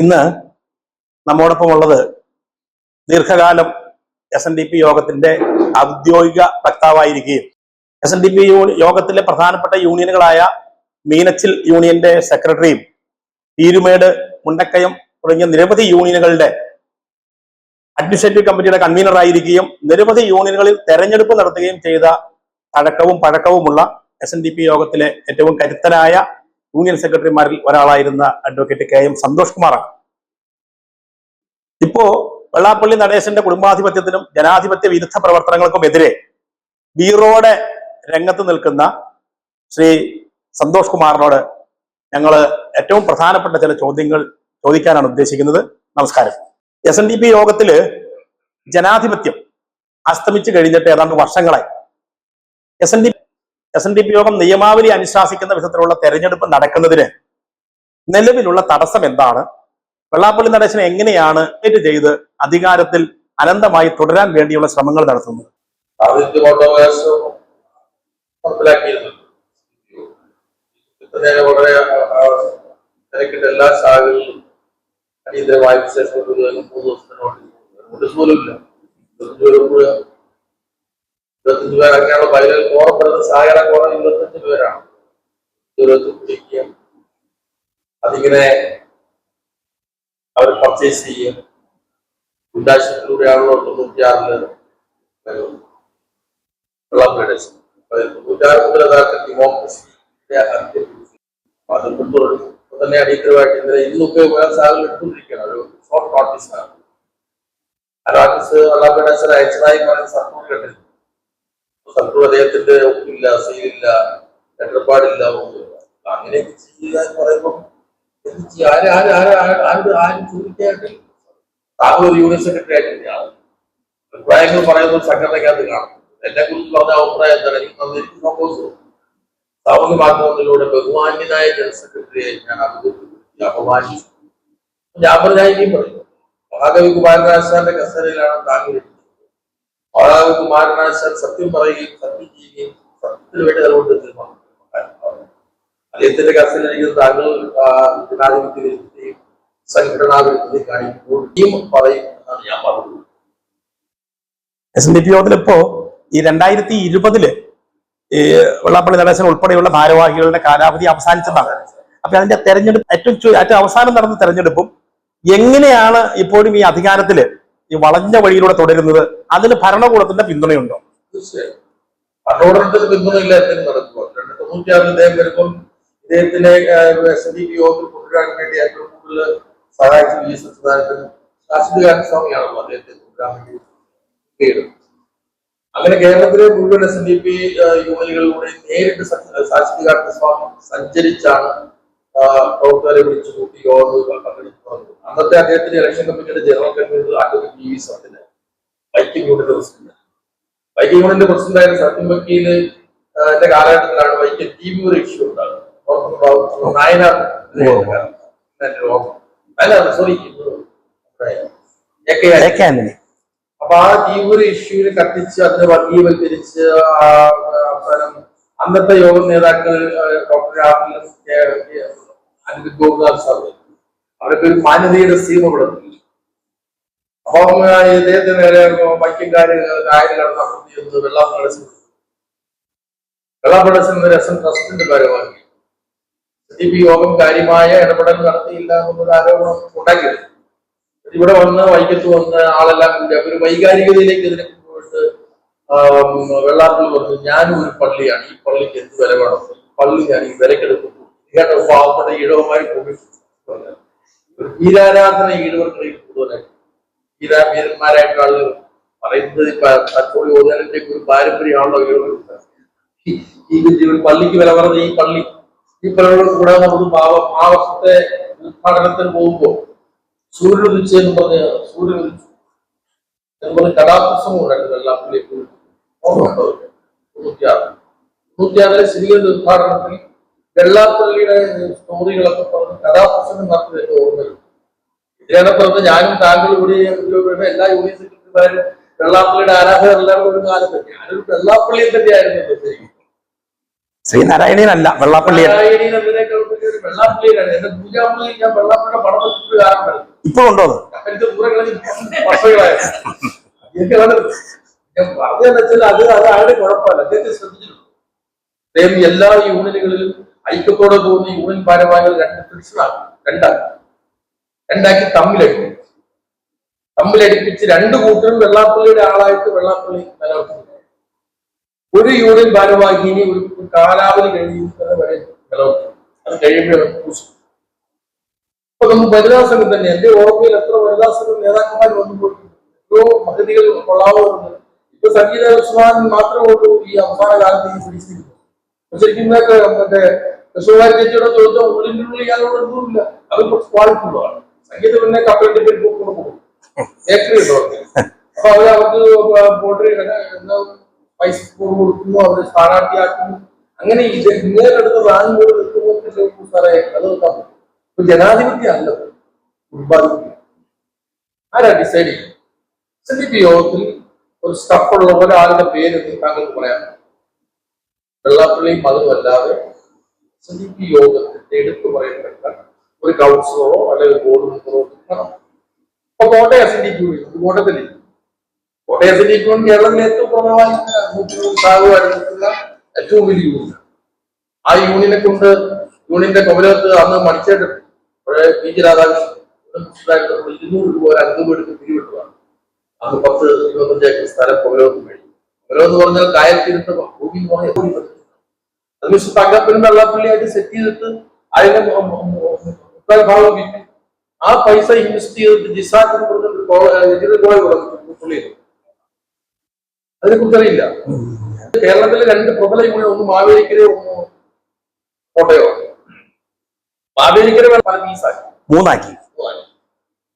ഇന്ന് നമ്മോടൊപ്പം ഉള്ളത് ദീർഘകാലം SNDP യോഗത്തിന്റെ ഔദ്യോഗിക വക്താവായിരിക്കുകയും SNDP യോഗത്തിലെ പ്രധാനപ്പെട്ട യൂണിയനുകളായ മീനച്ചിൽ യൂണിയന്റെ സെക്രട്ടറിയും പീരുമേട്, മുണ്ടക്കയം തുടങ്ങിയ നിരവധി യൂണിയനുകളുടെ അഡ്മിനിസ്ട്രേറ്റീവ് കമ്മിറ്റിയുടെ കൺവീനറായിരിക്കുകയും നിരവധി യൂണിയനുകളിൽ തെരഞ്ഞെടുപ്പ് നടത്തുകയും ചെയ്ത തഴക്കവും പഴക്കവുമുള്ള SNDP യോഗത്തിലെ ഏറ്റവും കരുത്തനായ യൂണിയൻ സെക്രട്ടറിമാരിൽ ഒരാളായിരുന്ന അഡ്വക്കേറ്റ് KM സന്തോഷ് കുമാറാണ്. ഇപ്പോ വെള്ളാപ്പള്ളി നടേശന്റെ കുടുംബാധിപത്യത്തിനും ജനാധിപത്യ വിരുദ്ധ പ്രവർത്തനങ്ങൾക്കും എതിരെ ബീറോടെ രംഗത്ത് നിൽക്കുന്ന ശ്രീ സന്തോഷ് കുമാറിനോട് ഞങ്ങൾ ഏറ്റവും പ്രധാനപ്പെട്ട ചില ചോദ്യങ്ങൾ ചോദിക്കാനാണ് ഉദ്ദേശിക്കുന്നത്. നമസ്കാരം. SNDP യോഗത്തില് ജനാധിപത്യം അസ്തമിച്ചു കഴിഞ്ഞിട്ട് ഏതാണ്ട് വർഷങ്ങളായി. SNDP യോഗം നിയമാവലി അനുശാസിക്കുന്ന വിധത്തിലുള്ള തെരഞ്ഞെടുപ്പ് നടക്കുന്നതിന് നിലവിലുള്ള തടസ്സം എന്താണ്? വെള്ളാപ്പള്ളി നടേശനെ എങ്ങനെയാണ് ചെയ്ത് അധികാരത്തിൽ അനന്തമായി തുടരാൻ വേണ്ടിയുള്ള ശ്രമങ്ങൾ നടത്തുന്നത്? വളരെ എല്ലാ ശാഖകളിലും അടിയന്തരമായ വിശേഷ 3 ദിവസത്തിനോട് പോലുമില്ല 25 പേർ അങ്ങനെയുള്ള പൈലൽ കോറം വരുന്ന സഹായക കോറം 25 പേരാണ്. പിടിക്കുക, അതിങ്ങനെ അവർ പർച്ചേസ് ചെയ്യുക. ഗുണ്ടാശത്തിലൂടെയാണല്ലോ 96 വെള്ളാപ്പള്ളി 96 മുതൽ യഥാർത്ഥ ഡെമോക്രസി തന്നെ അടിയന്തരമായിട്ട് ഇന്നൊക്കെ സാഹചര്യം എടുത്തുകൊണ്ടിരിക്കുകയാണ്. ഒരു ഷോർട്ട് നോട്ടീസാണ്. ആ നോട്ടീസ് വെള്ളാപ്പള്ളി അയച്ചതായി പറയുന്ന സർക്കാർ കണ്ടില്ല. സർക്കാർ അദ്ദേഹത്തിന്റെ ഒപ്പില്ല, സീലില്ല, ഇടപാടില്ല, ഒന്നുമില്ല. അങ്ങനെയൊക്കെ ചെയ്യുക എന്ന് പറയുമ്പോൾ ആരും ചോദിക്കാറില്ല. താങ്കൾ ഒരു യൂണിയൻ സെക്രട്ടറി ആയിട്ടാണ് അഭിപ്രായങ്ങൾ പറയുമ്പോൾ സംഘടനയ്ക്കകത്ത് കാണും. എന്നെ കുറിച്ച് പറഞ്ഞ അഭിപ്രായം എന്താണ്? എനിക്ക് തന്നിരിക്കുന്ന സപ്പോസ് സാമൂഹ്യ മാധ്യമങ്ങളിലൂടെ ബഹുമാന്യനായ ജനറൽ സെക്രട്ടറിയെ ഞാൻ അപമാനിച്ചു. ഞാൻ പറഞ്ഞായിരിക്കും പറയും. മഹാകവി കുമാരനാശാന്റെ കസേരയിലാണ് താങ്കൾ. മഹാകവി കുമാരനാശാൻ സത്യം പറയുകയും സത്യം ചെയ്യുകയും സത്യത്തിന് വേണ്ടി അതുകൊണ്ട് അദ്ദേഹത്തിന്റെ കസേരയിലിരിക്കുന്ന താങ്കൾ ജനാധിപത്യ വിരുദ്ധതയും സംഘടനാ വിരുദ്ധതയും കാണിക്കുമ്പോൾ പറയും എന്നാണ് ഞാൻ പറഞ്ഞത്. SNDP യോഗത്തിലിപ്പോ ഈ 2020 വെള്ളാപ്പള്ളി നടേശൻ ഉൾപ്പെടെയുള്ള ഭാരവാഹികളുടെ കാലാവധി അവസാനിച്ചതാണ്. അപ്പൊ അതിന്റെ തെരഞ്ഞെടുപ്പ് ഏറ്റവും അവസാനം നടന്ന തെരഞ്ഞെടുപ്പും എങ്ങനെയാണ് ഇപ്പോഴും ഈ അധികാരത്തില് ഈ വളഞ്ഞ വഴിയിലൂടെ തുടരുന്നത്? അതിന് ഭരണകൂടത്തിന്റെ പിന്തുണയുണ്ടോ? തീർച്ചയായും ഭരണകൂടത്തിന്റെ പിന്തുണയില്ല. എന്തെങ്കിലും നടക്കുമോ? 96 ഇദ്ദേഹം വരുമ്പോൾ ഇദ്ദേഹത്തിനെ SNDP യോഗത്തിൽ കൊണ്ടുവരാൻ വേണ്ടി ഏറ്റവും കൂടുതൽ സഹായിച്ച V. സച്ചിദാനന്ദനും ശാശ്വതകാരൻ സ്വാമിയാണല്ലോ അദ്ദേഹത്തെ കൊണ്ടുവരാൻ വേണ്ടി. അങ്ങനെ കേരളത്തിലെ മുഴുവൻ SNDP യൂണിയനുകളിലൂടെ നേരിട്ട് ശാശ്വതകാരൻ സ്വാമി സഞ്ചരിച്ചാണ് പ്രവർത്തകരെ വിളിച്ചു കൂട്ടി യോഗങ്ങൾ പങ്കെടുക്കുന്നത്. അന്നത്തെ അദ്ദേഹത്തിന്റെ ഇലക്ഷൻ കമ്മിറ്റിയുടെ general convener advocate V. Sathyan, Vaikom യൂണിയന്റെ പ്രസിഡന്റ്. വൈക്കം യൂണിയന്റെ പ്രസിഡന്റായ സത്യം വക്കീല് കാലഘട്ടത്തിലാണ് വൈക്കം TV ഒരു ഇഷ്യൂ ഉണ്ടാകുന്നത്. നായനാർ സോറി അപ്പൊ ആ TV ഇഷ്യൂവിന് കത്തിച്ച് അതിനെ വർഗീയവൽക്കരിച്ച് അന്നത്തെ യോഗ നേതാക്കൾ ഡോക്ടർ രാഹുലും അനിൽ ഗോപിനാഥ് സാറ് അവരൊക്കെ ഒരു മാന്യതയുടെ സീമ കൊടുത്തില്ല. അപ്പം ഇദ്ദേഹത്തിന് നേരെ വൈക്കംകാര് കായൽ കടന്നു വെള്ളാപ്പള്ളി SN ട്രസ്റ്റിന്റെ ഭാരവാഹി SNDP യോഗം കാര്യമായ ഇടപെടൽ നടത്തിയില്ല എന്നൊരു ആരോപണം ഉണ്ടാക്കിയത്. ഇവിടെ വന്ന് വൈക്കത്ത് വന്ന് ആളെല്ലാം കൂടി ഒരു വൈകാരികതയിലേക്ക് ഇതിനെ കൊണ്ടുപോയിട്ട് വെള്ളാപ്പള്ളി പറഞ്ഞു, ഞാനും ഒരു പള്ളിയാണ്, ഈ പള്ളിക്ക് എന്ത് വില വേണം, പള്ളി ഞാൻ ഈ വിലക്കെടുക്കുന്നു. ഇയാളുടെ പാവപ്പെട്ട ഈഴവമായി പോയിട്ട് വീരാരാധന ഈഴവർക്കിടയിൽ കൂടുതലായിട്ട് വീരന്മാരായിട്ട് ആളുകൾ പറയുന്നത് തച്ചോളി ഓതാലിന്റെ ഒരു പാരമ്പര്യമാണല്ലോ ഈഴവർ. ഈ പള്ളിക്ക് വില പറഞ്ഞ ഈ പള്ളി ഈ പള്ളിയോട് കൂടെ നമുക്ക് ആ വർഷത്തെ ഉദ്ഘാടനത്തിന് പോകുമ്പോ സൂര്യൻ ഉദിച്ചു എന്ന് പറഞ്ഞ് സൂര്യൻ ഉദിച്ചു എന്ന് പറഞ്ഞ് കഥാപ്രസംഗം ഉണ്ടായിരുന്നു വെള്ളാപ്പള്ളി. 96 ശ്രീകണ്ഠ ഉദ്ഘാടനത്തിൽ വെള്ളാപ്പള്ളിയുടെ സ്റ്റോറികളൊക്കെ പറഞ്ഞ് കഥാപ്രസംഗം നടത്തിയതിന്റെ ഓർമ്മയുണ്ട്. ഇതിനെ പറഞ്ഞ് ഞാനും താങ്കൾ കൂടി എല്ലാ യൂണിയൻ സെക്രട്ടറിമാരും വെള്ളാപ്പള്ളിയുടെ ആരാധകർ എല്ലാവരും ഒരു കാലം പറ്റി ഞാനൊരു വെള്ളാപ്പള്ളിയെ പറ്റിയായിരുന്നു. ശ്രീനാരായണീയനല്ല, വെള്ളാപ്പള്ളിയാണ്. വെള്ളാപ്പള്ളിയിലാണ് എന്റെ പൂജാപ്പള്ളി. ഞാൻ വെള്ളാപ്പള്ളിയുടെ പടം വെച്ചിട്ട് കാരണം വരുന്നത് ഇപ്പോഴുണ്ടോ അത്? എന്റെ ദൂരങ്ങളിൽ വർഷങ്ങളായിരുന്നു. ഞാൻ പറഞ്ഞതെന്ന് വെച്ചാൽ അത് ആരുടെ കുഴപ്പമല്ല, അദ്ദേഹത്തെ ശ്രദ്ധിച്ചിട്ടുണ്ട്. അദ്ദേഹം എല്ലാ യൂണിയനുകളിലും ഐക്യത്തോടെ പോകുന്ന യൂണിയൻ ഭാരവാഹികൾ രണ്ടാക്കി തമ്മിലടിപ്പിച്ച് രണ്ടു കൂട്ടരും വെള്ളാപ്പള്ളിയുടെ ആളായിട്ട് വെള്ളാപ്പള്ളി നിലനിർത്തുന്നു. ഒരു യൂണിയൻ ഭാരവാഹിനെ ഒരു കാലാവധി കഴിയുന്നത് വരെ നിലനിർത്തും. അത് കഴിയുമ്പോഴാണ് ഇപ്പൊ നമുക്ക് വനിതാ സംഘം തന്നെ, എന്റെ ഓർമ്മയിൽ എത്ര വനിതാ സംഘം നേതാക്കന്മാർ വന്നു പോയിട്ടുണ്ട്. എത്രയോ മഹതികൾ കൊള്ളാവുന്നുണ്ട്. ഇപ്പൊ സംഗീത ഉസ്മാൻ മാത്രമേ ഉള്ളൂ ഈ അവസാന കാലത്ത് ഈ പിടിച്ചിരിക്കുന്നത്. ശരിക്കും മറ്റേ കൃഷ്ണകുമാരി ചേച്ചിയോടെ ചോദിച്ചാൽ ഉള്ളിൻ്റെ ഉള്ളിൽ യാതൊരു ഒന്നുമില്ല. അത് കുറച്ച് ക്വാളിറ്റി ഉള്ളതാണ്. സംഗീതം പിന്നെ കപ്പലിന്റെ പേര് പോകും ബേക്കറി ഉണ്ടോ. അപ്പൊ അവർക്ക് പോട്ടറി പൈസ കൊടുക്കുന്നു, അവര് സ്ഥാനാർത്ഥിയാക്കുന്നു. അങ്ങനെ ഇങ്ങനെടുത്ത് റാങ്ക് കൂടെ നിൽക്കുമ്പോൾ സാറേ അത് നോക്കാൻ പറ്റും. ഇപ്പൊ ജനാധിപത്യം അല്ല, ഉത്പാദിപ്പിക്കുക. ആരാ ഡിസൈഡ് ചെയ്യും? SNDP യോഗത്തിൽ ഒരു സ്റ്റഫുള്ള ഒരാളുടെ പേര് താങ്കൾക്ക് പറയാം. വെള്ളാപ്പള്ളി മതമല്ലാതെ SNDP യോഗത്തിന്റെ എടുത്തു പറയപ്പെട്ട ഒരു കൗൺസിലറോ അല്ലെങ്കിൽ ബോർഡ് മെമ്പറോ വേണം. അപ്പൊ കോട്ടയം SNDP കോട്ടയത്തില്ല. കോട്ടയം SNDP കേരളത്തിലെ ഏറ്റവും പ്രധാനമായി നിൽക്കുന്ന ഏറ്റവും വലിയ യൂണിയൻ. ആ യൂണിയനെ കൊണ്ട് യൂണിയന്റെ കമലത്ത് അന്ന് മടിച്ചേട്ട് PG രാധാകൃഷ്ണൻ 200 രൂപ ഒരു അംഗമെടുത്ത് പിരിവിട്ടതാണ്. അന്ന് 10-25 ഏക്കർ സ്ഥലം കമലത്ത് മേടി. കമലം എന്ന് പറഞ്ഞാൽ കായൽത്തീരത്ത് ഭൂമി എന്ന് പറഞ്ഞാൽ അതിനുശേഷം തങ്കപ്പനും വെള്ളാപ്പള്ളിയായിട്ട് സെറ്റ് ചെയ്തിട്ട് അതിന്റെ ഭാഗം വിറ്റ് ആ പൈസ ഇൻവെസ്റ്റ് ചെയ്തിട്ട് ജിസാക്ക് അതിനെ കുറിച്ചറിയില്ല. കേരളത്തിലെ രണ്ട് പ്രബല യൂണിയൻ, ഒന്ന് മാവേലിക്കര, ഒന്ന് കോട്ടയം. മാവേലിക്കര പല പീസാക്കി മൂന്നാക്കി.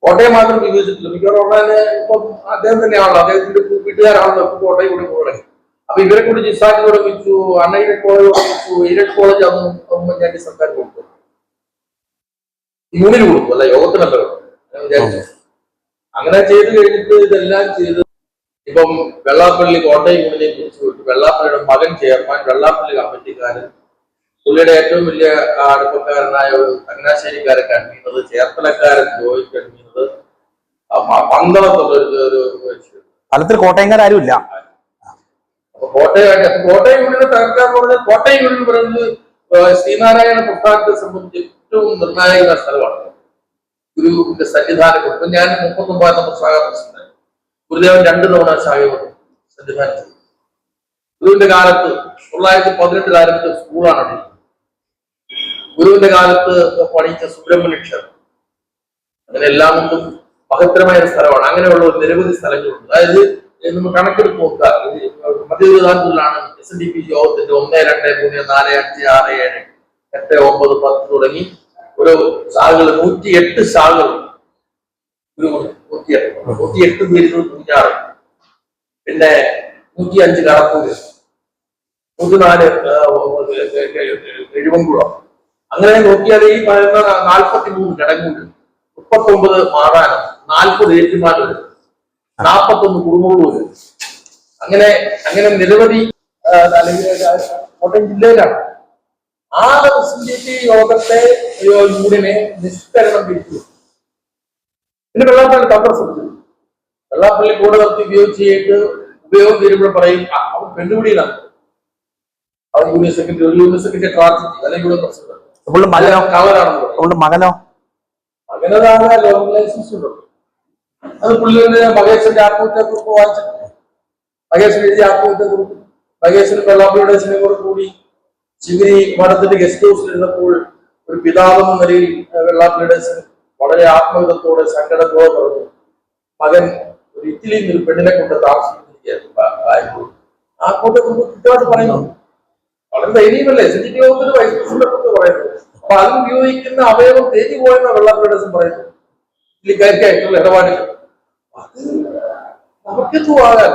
കോട്ടയം മാത്രം വിഭജിച്ചിട്ടില്ല. മിക്കവാറും ഇപ്പം അദ്ദേഹം തന്നെയാണല്ലോ, അദ്ദേഹത്തിന്റെ വീട്ടുകാരാണല്ലോ ഇപ്പൊ കോട്ടയം കൂടി തുടങ്ങി. അപ്പൊ ഇവരെ കൂടി ജിസാക്ക് തുടങ്ങിച്ചു, അൺഎയ്ഡഡ് കോളേജ് തുടങ്ങിച്ചു, എയ്ഡഡ് കോളേജ് അന്ന് ഉമ്മൻചാണ്ടി സർക്കാർ കൊടുത്തു. യൂണിയൻ കൊടുത്തു, അല്ല യോഗത്തിനല്ല വിചാരിച്ചു. അങ്ങനെ ചെയ്ത് കഴിഞ്ഞിട്ട് ഇതെല്ലാം ചെയ്ത് ഇപ്പം വെള്ളാപ്പള്ളി കോട്ടയം യൂണിയനെ കുറിച്ച് വിട്ടു. വെള്ളാപ്പള്ളിയുടെ മകൻ ചെയർമാൻ, വെള്ളാപ്പള്ളി കമ്മിറ്റിക്കാരൻ, പുള്ളിയുടെ ഏറ്റവും വലിയ അടുപ്പക്കാരനായ ഒരു ചങ്ങനാശ്ശേരിക്കാരൻ കൺവീനർ, ചേർത്തലക്കാരൻ ജോയി കൺവീനർ, പന്തളത്തുള്ള ഒരു ഫലത്തിൽ കോട്ടയംകാരും ഇല്ല. അപ്പൊ കോട്ടയം യൂണിയനെ തകർക്കാൻ പറഞ്ഞാൽ കോട്ടയം യൂണിയൻ പറയുന്നത് ശ്രീനാരായണ പ്രസ്ഥാനത്തെ സംബന്ധിച്ച് ഏറ്റവും നിർണായക സ്ഥലമാണ്. ഗുരുവിന്റെ സന്നിധാനം. ഇപ്പൊ ഞാൻ 39 നമ്പർ ശാഖ പ്രസിഡന്റ്. ഗുരുദേവൻ 2 തവണ ശാഖ സന്നിധാനം ചെയ്തു. ഗുരുവിന്റെ കാലത്ത് 1918 ആരംഭിച്ച സ്കൂളാണ് ഗുരുവിന്റെ കാലത്ത് പണിയിച്ച സുബ്രഹ്മണ്യ ക്ഷേത്രം. അങ്ങനെ എല്ലാം കൊണ്ടും മഹത്തരമായ ഒരു സ്ഥലമാണ്. അങ്ങനെയുള്ള നിരവധി സ്ഥലങ്ങളുണ്ട്. അതായത് നമ്മൾ കണക്കെടുത്ത് നോക്കുക, മധ്യവിധാനത്തിലാണ് SNDP യോഗത്തിന്റെ 1, 2, 3, 4, 5, 6, 7, 8, 9, 10 തുടങ്ങി ഒരു ശാഖകൾ 108 ശാഖകൾ. 108 തീരുന്നത് പൂഞ്ഞാറ്, പിന്നെ 105 കടപ്പൂര്, 104 എഴുവൻകുളം. അങ്ങനെ നോക്കിയാൽ ഈ പറയുന്ന 43 കടങ്ങൂര്, 39 മാറാനം, 40 ഏറ്റുമാനൂര്, 41 കുറുമുള്ളൂര്. അങ്ങനെ നിരവധി കോട്ടയം ജില്ലയിലാണ്. ആ SNDP യോഗത്തെ യൂണിയനെ നിഷ്കരണം പിരിച്ചു. പിന്നെ വെള്ളാപ്പള്ളി തന്ത്രം ശ്രദ്ധിച്ചു. വെള്ളാപ്പള്ളി കൂടെ നിർത്തി ഉപയോഗിച്ചിട്ട് ഉപയോഗം തീരുമ്പോൾ പറയും അവൻ പെണ്ണുപിടിയിലാണ്. അവൻ യൂണിയൻ സെക്രട്ടറി ട്രാൻസിറ്റി അല്ലെങ്കിൽ യൂണിയൻ പ്രസിഡന്റ് കവറാണെന്ന് മകനോ മകനതാണ് ലോങ് ലൈസൻസ് ഉണ്ടോ. അത് പുള്ളിയുടെ മഹേശ്വരന്റെ ആത്മഹത്യാക്കുറിപ്പ് വായിച്ചിട്ടുണ്ട്. മഹേശ്വരൻ എഴുതിയ ആത്മഹത്യാക്കുറിപ്പ് മഹേശ്വരൻ വെള്ളാപ്പള്ളിയുടെ അച്ഛനെ കൂടെ കൂടി ശിവരി മഠത്തിന്റെ ഗസ്റ്റ് ഹൗസിൽ ഇരുന്നപ്പോൾ ഒരു പിതാവെന്ന നിലയിൽ വെള്ളാപ്പള്ളിയുടെ അച്ഛൻ വളരെ ആത്മവിധത്തോടെ സങ്കടത്തോടെ പറഞ്ഞു, മകൻ ഒരു ഇറ്റലിയിൽ നിന്ന് ഒരു പെണ്ണിനെ കൊണ്ട് താമസിച്ചിരിക്കുകയായിരുന്നു. ആത്മഹത്യാക്കുറിപ്പ് കൃത്യമായിട്ട് പറയുന്നു. വളരെ ദയനീയമല്ലേ SNDP യോഗത്തിന് വൈസ് പ്രസിഡന്റിനെ കുറിച്ച് പറയുന്നത്. അപ്പൊ അതിൽ ഉപയോഗിക്കുന്ന അവയവം തേഞ്ഞു പോയെന്ന വെള്ളാപ്പള്ളിയുടെ അച്ഛൻ പറയുന്നു. ഇറ്റലിക്കാർക്കായിട്ടുള്ള ഇടപാടുകൾ അത് നമുക്കെത്തും ആകാൻ